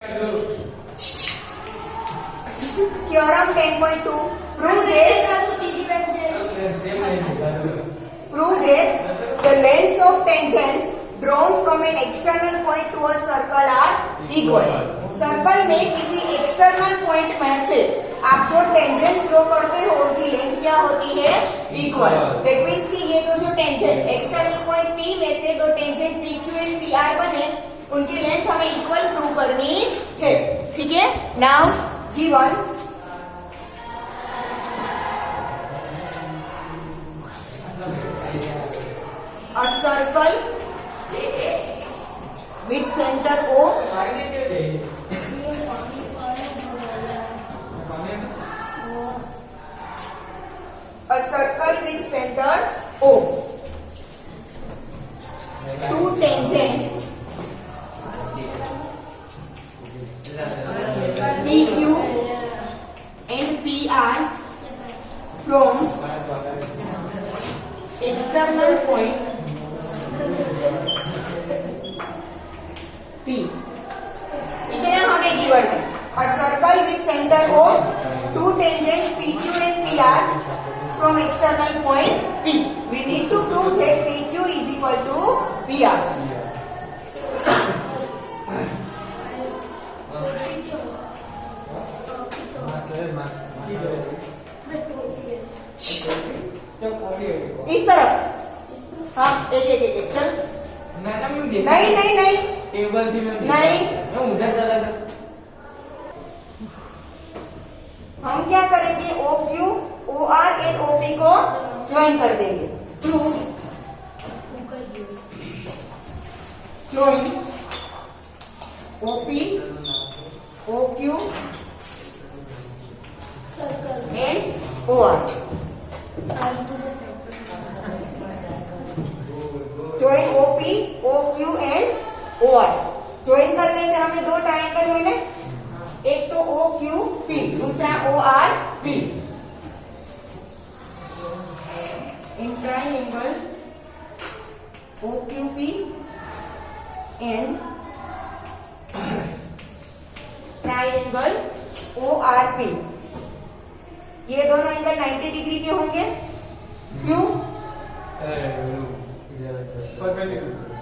Theorem 10.2 prove that the lengths of tangents drawn from an external point to a circle are equal. Circle में किसी external point में से आप जो tangent draw करते हो उनकी लेंथ क्या होती है? इक्वल. दैट मीन्स कि ये जो टेंजेंट एक्सटर्नल पॉइंट P में से दो टेंजेंट PQ एंड PR बने उनकी लेंथ हमें इक्वल प्रूव करनी है. ठीक है. Now given a circle with center O two tangents PQ and PR from external point P. इतना हमें गिवन है. A circle with center O, two tangents PQ and PR from external point P. We need to prove that PQ is equal to PR. इस तरफ. हाँ एक एक एक चल. नहीं नहीं नहीं टेबल थी मैं नहीं. मैं उधर चला था. हम क्या करेंगे? OQ, OR एंड OP को ज्वाइन कर देंगे. Prove join OP, OQ and OR. Join OP, OQ and OR. Join करने से हमें दो ट्रायंगल मिले. एक तो OQP, दूसरा ORP. In triangle OQP and triangle ORP. ये दोनों एंगल 90 डिग्री के होंगे. क्यों?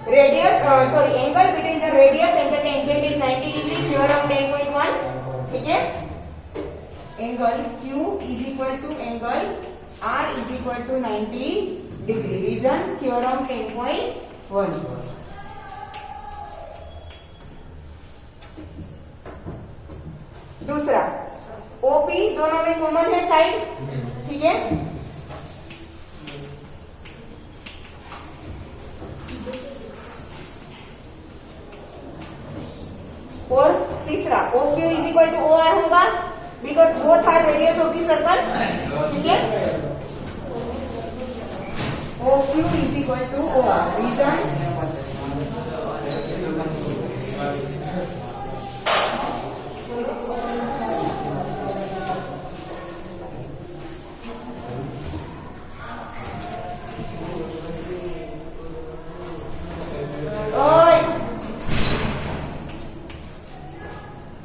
Radius, angle between the radius and the tangent is 90 degree. Theorem 10.1. ठीक है. Angle Q is equal to angle R is equal to 90 degree. Reason theorem 10.1. दूसरा OP दोनों में कॉमन है साइड. ठीक है. और तीसरा OQ is equal to OR होगा because both are radius of the circle. ठीक है. OQ is equal to OR. Reason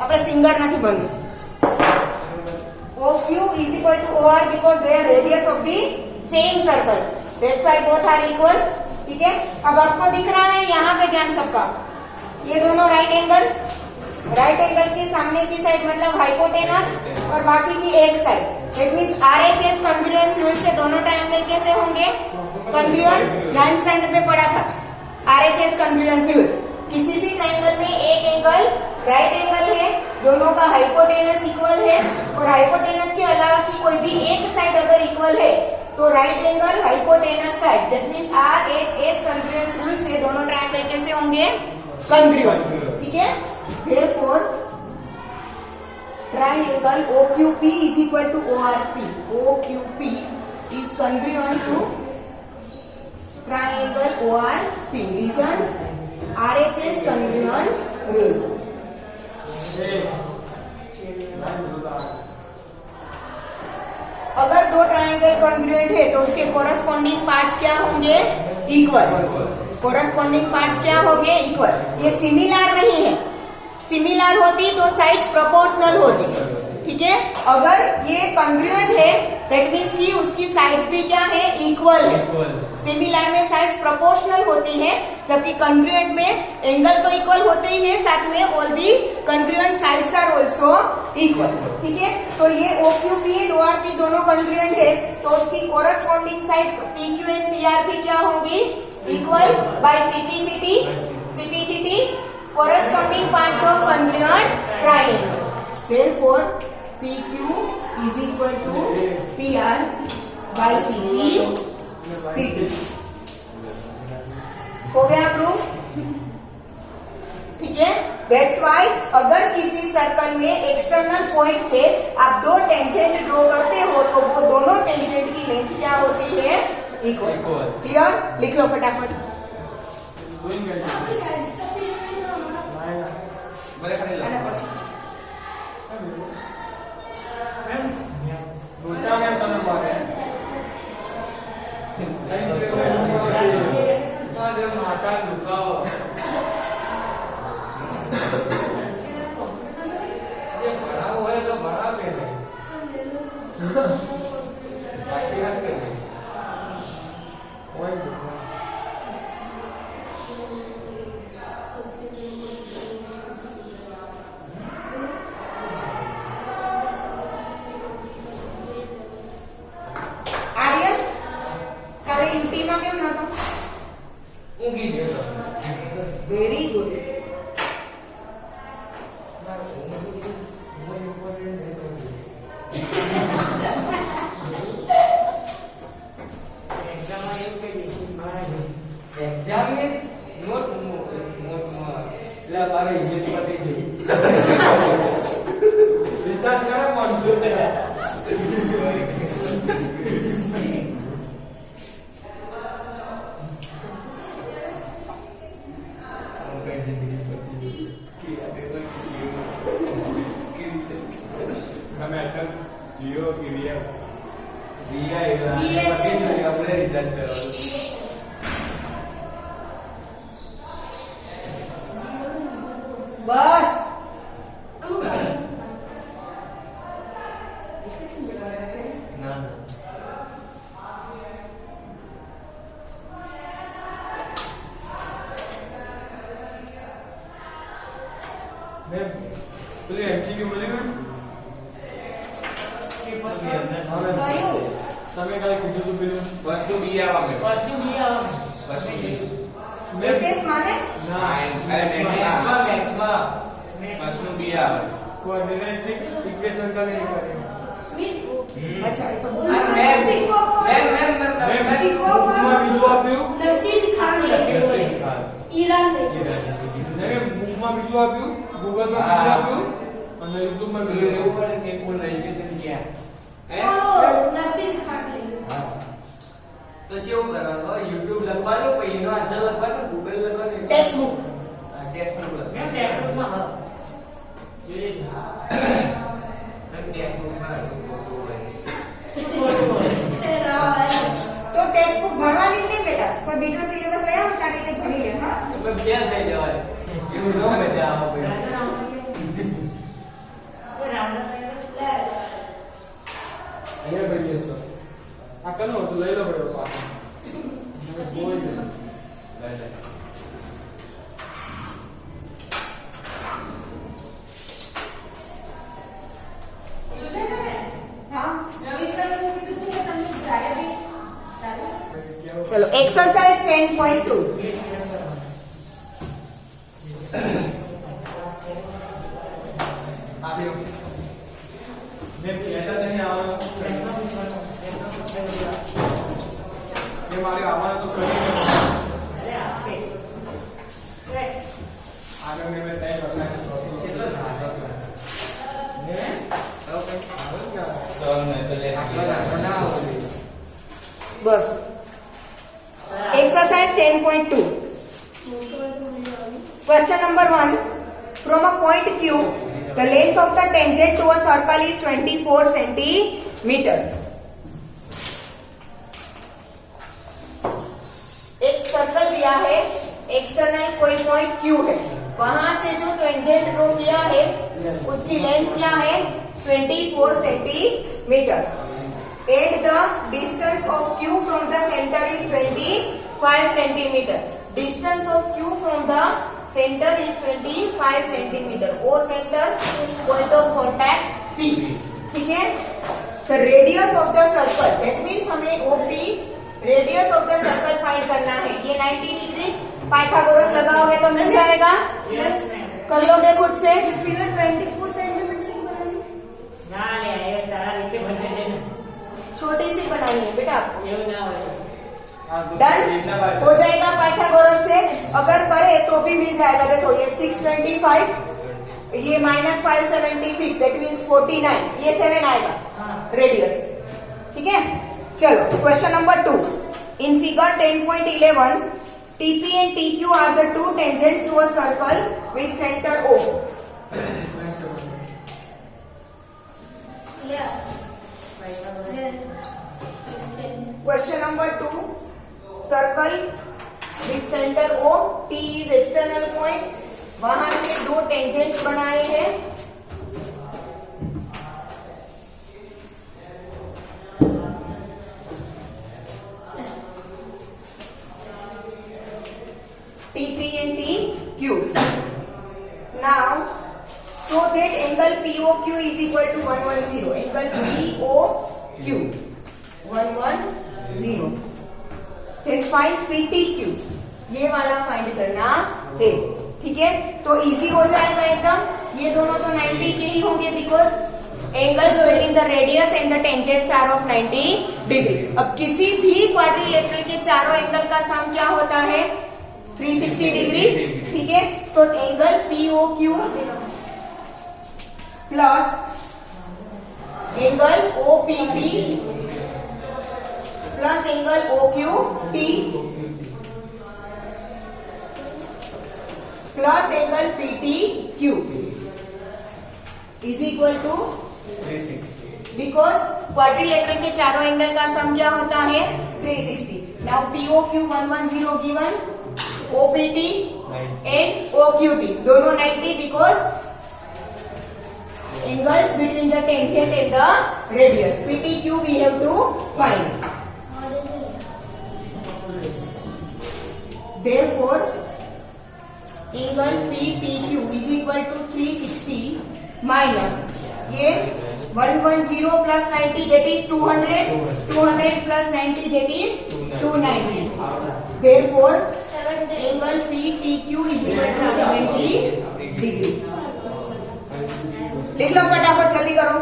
આપણે સિંગર નથી બનવું. OQ is equal to OR because they are radius of the same circle. That's why both are equal. ठीक है. अब आपको दिख रहा है यहाँ पे ध्यान सबका. ये दोनों राइट एंगल के सामने की साइड मतलब हाइपोटेनस और बाकी की एक side. That means RHS congruence rule से दोनों ट्रायंगल कैसे होंगे? कॉन्ग्रुएंट. 9th स्टैंडर्ड में पढ़ा था RHS congruence rule. किसी भी ट्रायंगल में एक एंगल राइट एंगल है, दोनों का हाइपोटेनस इक्वल है और हाइपोटेनस के अलावा की कोई भी एक साइड अगर इक्वल है तो right angle hypotenuse side. That means RHS congruence rule से दोनों ट्रायंगल कैसे होंगे? कॉन्ग्रुएंट. ठीक है. Therefore triangle OQP is equal to ORP. OQP is congruent to triangle ORP. Reason RHS congruence rule. अगर दो ट्रायंगल कॉन्ग्रुएंट है तो उसके कोरस्पॉन्डिंग पार्ट्स क्या होंगे? इक्वल. कोरस्पॉन्डिंग पार्ट्स क्या होंगे? इक्वल. ये सिमिलर नहीं है. सिमिलर होती तो साइड्स प्रोपोर्शनल होती, ठीक है। अगर ये कॉन्ग्रुएंट है दैट मीन्स कि उसकी साइड्स भी क्या है, इक्वल है। सिमिलर में साइड्स प्रोपोर्शनल होती है, जबकि कॉन्ग्रुएंट में एंगल तो इक्वल होते ही है, साथ में all the congruent sides are also equal, ठीक है। तो ये OQP एंड ORP दोनों कॉन्ग्रुएंट है, तो उसकी corresponding sides PQ and PRP क्या होंगी, equal by CPCT corresponding parts of congruent triangle. Therefore, PQ is equal to PR by CPCT. हो गया प्रूफ, ठीक है। That's why अगर किसी सर्कल में एक्सटर्नल पॉइंट से आप दो टेंजेंट ड्रॉ करते हो तो वो दोनों टेंजेंट की लेंथ क्या होती है, इक्वल। क्लियर, लिख लो फटाफट। અને પછી વેરી ગુડ। एग्जाम में नोट बारे इंग्लिश पढ़ी चाहिए रिचार्ज करा कौन जियो की रिया अपने रिचार्ज करो બસ ना मैं तुझे एमसीक्यू बोलेगा કયું તમે કાઈ કીધું તું પેલું વસ્તુ બી આવવા મે વસ્તુ બી વિશેષ માને ના અરે મેક્સમાં વસ્તુ બી આવે कोऑर्डिनेट इक्वेशन का नहीं करेंगे અચ્છા એ તો मैम बुकમાં બીજું આપ્યું નસીબ ખાન ઈરાન નહીં બુકમાં બીજું આપ્યું ગૂગલમાં બીજું આપ્યું અને યુટ્યુબમાં બીજું એવું પડે કે કોણ લઈ ગયું તેમ ક્યાં નસીબ ખાન તો કેવું કરવાનું YouTube લખવાનું પછી એનો આન્સર લખવાનો Google લખવાનું ટેક્સ્ટ બુક ટેક્સ્ટ બુક લખવાનું ટેક્સ્ટ બુકમાં હા ટેક્સ્ટ બુકમાં તો ટેક્સ્ટ બુક ભણવાની જ નહીં બેટા, કોઈ બીજો સિલેબસ લઈ આવો તારી રીતે ભણી લે। હા એટલે ફેલ થઈ જવાય એવું ન મજા આવે અહીંયા ભરીએ છો આ કનો તો લઈ લો બડો પાછો બોલ દે લઈ લે હા રવિસ્તર કીધું છે કે તમને જ્યારે બી ચલો એક્સરસાઇઝ 10.2 આપ્યો મેં કહેતા નહીં આવવાનું એ મારે આવવાનું તો કરી આગળ મેં તય કરતા કેટલો સારો ને ઓકે આગળ ક્યાં તો મેં તો લે આટલો ના આવે બસ exercise 10.2 Question number 1. From a point Q, the length of the tangent to a circle is 24 centimeter. एक सर्कल दिया है, एक्सटर्नल कोई पॉइंट Q है, वहां से जो टेंजेंट ड्रॉ किया है उसकी लेंथ क्या है 24 centimetre and the distance of Q from the centre is 25 centimetre distance of Q from the centre is 25 centimetre O centre point of contact P ठीक है the radius of the circle that means हमें OP radius of the circle find करना है ये 90 degree Pythagoras लगाओगे तो मिल जाएगा yes ma'am कर लोगे खुद से फिगर 24 सेंटीमीटर की बनानी ના લે એ તારા રીતે બનાવી દે ને छोटी सी बनानी है बेटा आपको એવું ના હોય डन हो जाएगा पाइथागोरस से अगर करे तो भी मिल जाएगा देखो ये 625 ये -576 दैट मीन्स 49 ये 7 आएगा रेडियस ठीक है चलो question number 2 in figure 10.11 TP and TQ are the two tangents to a circle with center O. Question number 2 circle with center O T is external point वहां से दो टेंजेंट्स बनाए हैं TP and TQ. Now, so that angle POQ is equal to 110. Angle POQ 110. Then find PTQ. ये वाला find करना है ठीक है तो इजी हो जाएगा एकदम ये दोनों तो 90 के ही होंगे because angles between the radius and the tangents are of 90 degree अब किसी भी क्वाड्रिलेटरल के चारों एंगल का सम क्या होता है 360 डिग्री ठीक है तो angle POQ plus angle OPT plus angle OQT plus angle PTQ is equal to 360 because quadrilateral के चारों एंगल का सम क्या होता है 360 now POQ 110 given OPT and OQT दोनों 90 because angles between the tangent and the radius PTQ we have to find therefore angle PTQ is equal to 360 minus ये 110 plus 90 that is 200 200 plus 90 that is 290 therefore angle PTQ is equal to 70 degree लिख लो फटाफट जल्दी करो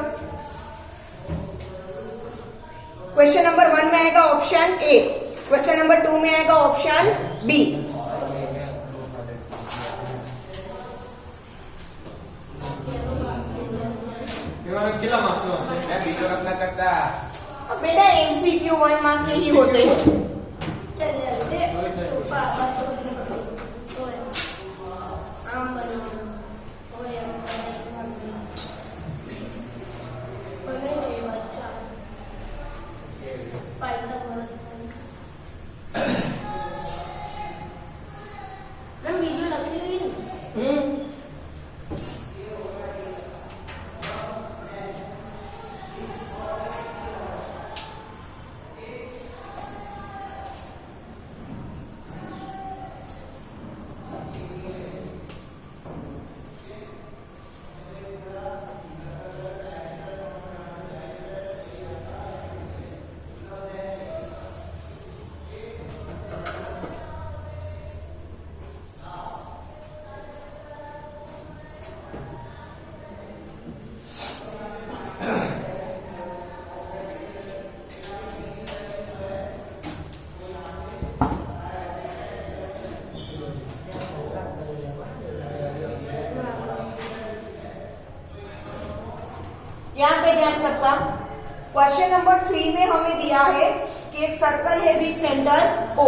question number 1 में आएगा option A question number 2 में आएगा option B किला marks નો હશે मैं वीडियो रखना करता बेटा MCQ 1 मार्क के ही होते हैं यहाँ पे ध्यान सबका क्वेश्चन नंबर 3 में हमें दिया है कि एक सर्कल है with centre O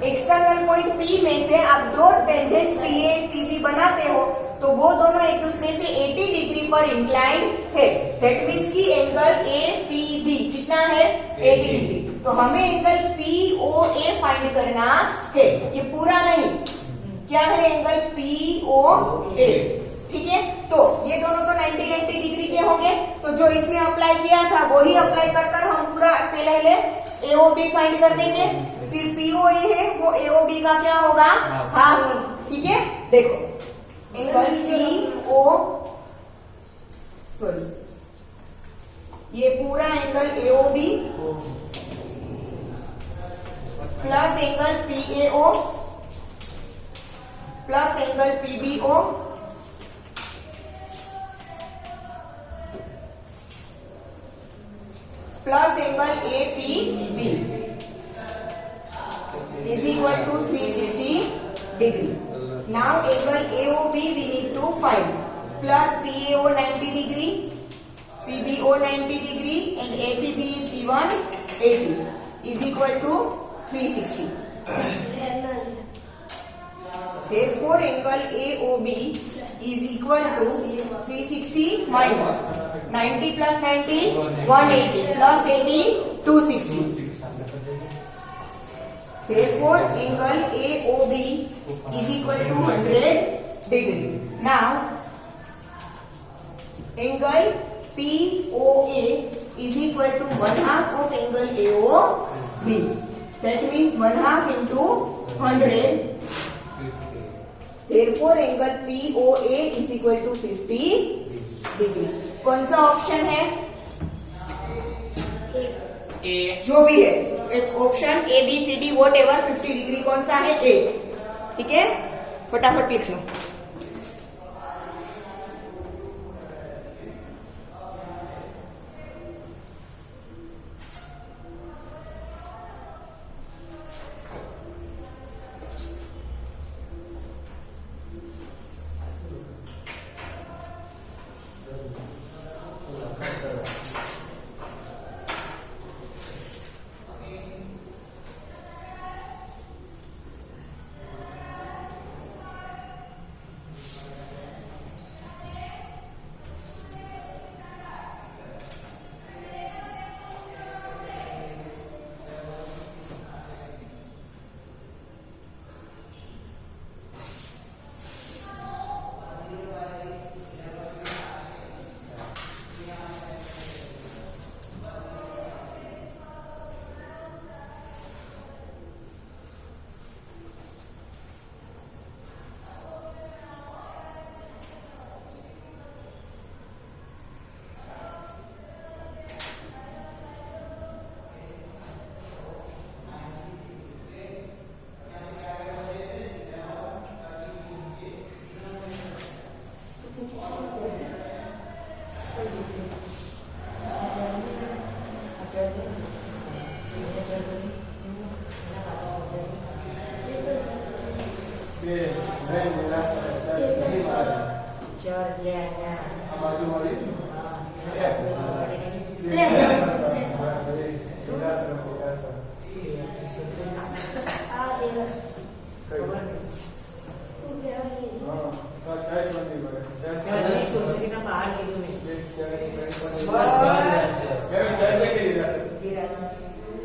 external point P में से आप दो टेंजेंट्स PA एंड PB बनाते हो तो वो दोनों एक दूसरे से 80 डिग्री पर इंक्लाइंड है दैट मीन्स की एंगल APB कितना है 80 डिग्री तो हमें एंगल POA फाइंड करना है ये पूरा नहीं क्या है एंगल POA, ठीक है। तो ये दोनों तो 90 डिग्री के होंगे, तो जो इसमें अप्लाई किया था वही अप्लाई कर हम पूरा पहले AOB फाइंड कर देंगे। फिर POA है वो AOB का क्या होगा, हाफ, ठीक है। देखो एंगल ये पूरा angle AOB plus angle PAO plus angle PBO plus angle APB is equal to 360 degree. Now angle AOB we need to find, plus PAO 90 degree, PBO 90 degree and APB is given 80 is equal to 360. Therefore angle AOB is equal to 360 minus 90 plus 90 180 plus 80 260. Therefore angle AOB is equal to 100 degree. Now angle POA is equal to 1/2 of angle AOB. That means 1/2 into 100. Therefore angle POA is equal to 50 degree. कौन सा option है, A. जो भी है option ABCD what ever 50 degree कौन सा है, A, ठीक है। फटाफट लिख लो।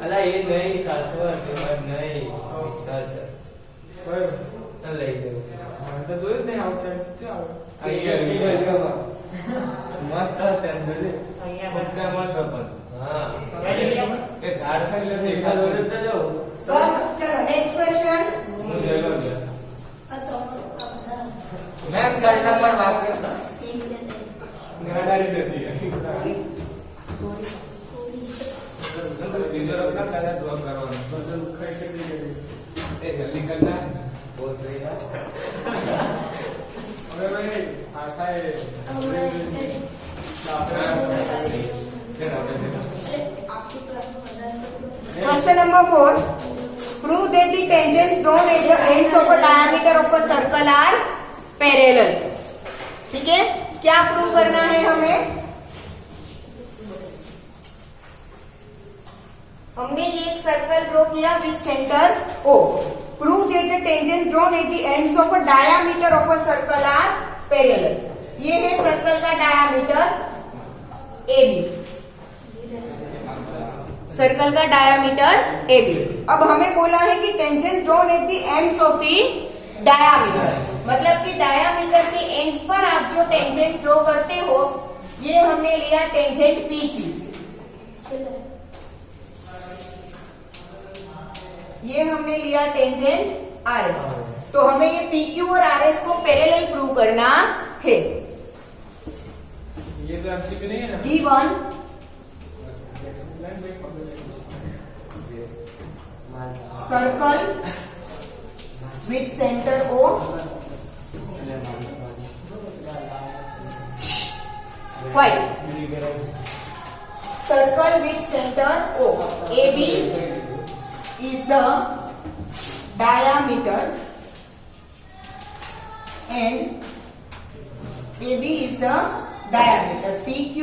અલા એ નહીં શાશ્વત નહીં ચાલ લઈ ગયો તો જોયું જ નહીં આઉટસાઇડ શું આવે મસ્ત હતા ફટકા મસ્ત પણ હા એ ઝાડ છે એટલે એકા જોડે તો જાઓ बस चलो नेक्स्ट क्वेश्चन। હું જોયેલો છે મેમ ચાર નંબર વાત કરતા ગાડારી નથી ત્રીજો રખના તારે ડ્રોપ કરવાનો બધું ખાઈ કરી ગયું એ જલ્દી કરના બહુ થઈ ગયા હવે ભાઈ આ થાય Question number 4. Prove that the tangents drawn at the ends of a diameter of a circle are parallel. ठीक है, क्या प्रूव करना है हमें? हमने ये एक सर्कल ड्रॉ किया with centre O. Prove that the tangents drawn at the ends of a diameter of a circle are parallel. ये है सर्कल का डायमीटर AB, सर्कल का डायमीटर AB। अब हमें बोला है कि tangent drawn at the ends of the diameter, मतलब कि डायामीटर के एंड्स पर आप जो टेंजेंट ड्रॉ करते हो, ये हमने लिया टेंजेंट पी क्यू, ये हमने लिया टेंजेंट आर एस। तो हमें ये पी क्यू और आर एस को पैरेलल प्रूव करना है। ये तो एमसीक्यू नहीं है ना? Given circle with centre O circle with center O, AB is the diameter and AB is the diameter. PQ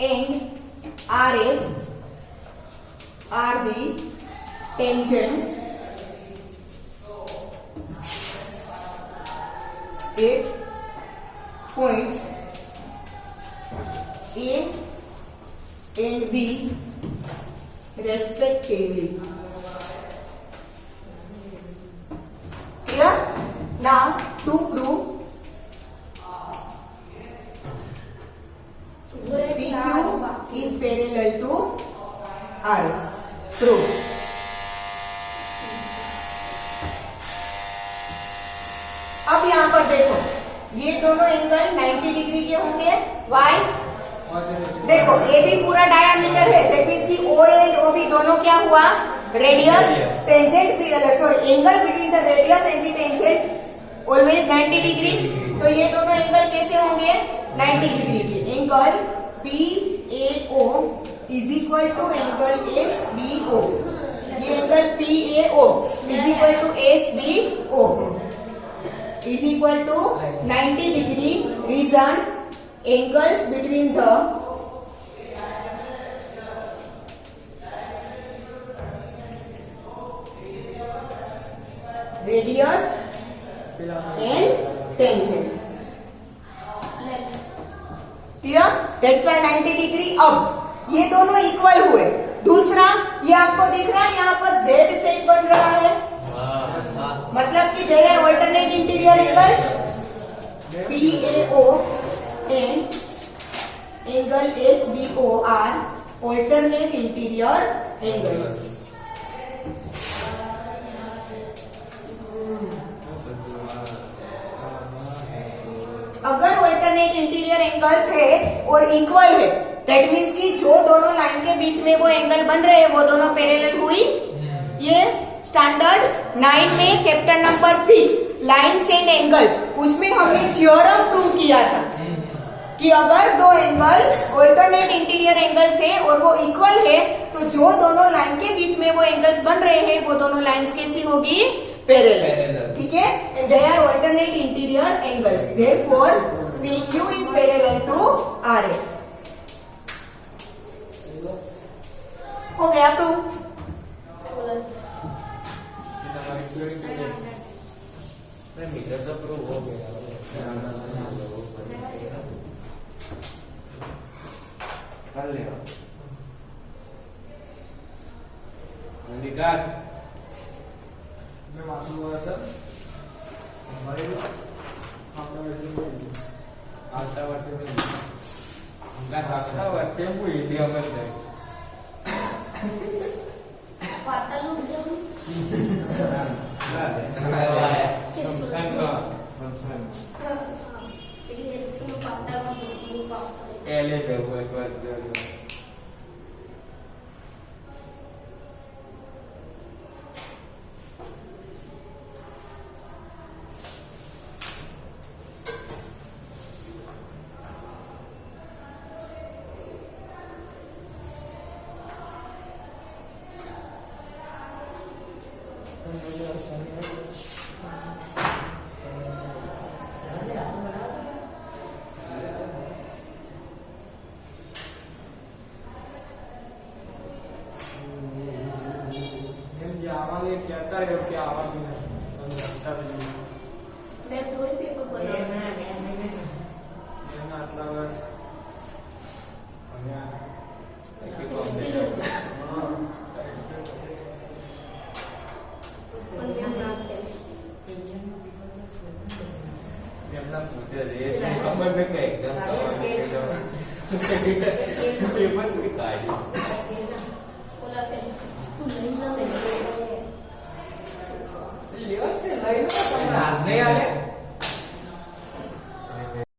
and RS are the tangents at points A and B respectively. Clear? Now to prove PQ is parallel to RS. Prove. अब यहाँ पर देखो, ये दोनों angle 90 degree के होंगे। Why? देखो ए भी पूरा डायामीटर है, दैट मीन्स कि ओ एंड ओ बी दोनों क्या हुआ? Radius. Tangent sorry angle between the radius and the tangent always 90 degree. तो ये दोनों एंगल कैसे होंगे? 90 डिग्री के। Angle PAO is equal to angle SBO। ये angle PAO is equal to SBO is equal to 90 degree. Reason, angles between the radius and tangent. Clear? That's why 90 degree. अब ये दोनों इक्वल हुए। दूसरा, ये आपको दिख रहा है यहाँ पर Z शेप बन रहा है, मतलब कि they are alternate interior angles. PAO and angle SBO are alternate interior angles. अगर alternate interior angles है और equal है, that means कि जो दोनों लाइन के बीच में वो एंगल बन रहे हैं वो दोनों पैरेलल हुई। ये स्टैंडर्ड 9 में chapter number 6 lines and angles, उसमें हमने थ्योरम प्रूव किया था कि अगर दो एंगल ऑल्टरनेट इंटीरियर एंगल्स है और वो इक्वल है, तो जो दोनों लाइन के बीच में वो एंगल्स बन रहे हैं वो दोनों लाइन्स कैसी होगी? पैरेलल। ठीक है, and they are alternate interior angles, therefore PQ is parallel to RS। हो गया टू। मीटर तो प्रूव हो गया। कर ले निकाल। मैं मालूम हुआ था हमारे आता वर्ष में हमला भाषा वर्ष में हुई थी हमारे आवाज कहता है क्या आवाज नहीं मैं थोड़ी पेपर बना आटला बस પેપર થોડી કાઢી ઓલા પે તું લઈ લો ને લેવા છે લઈ લો પણ હાથ નહીં આલે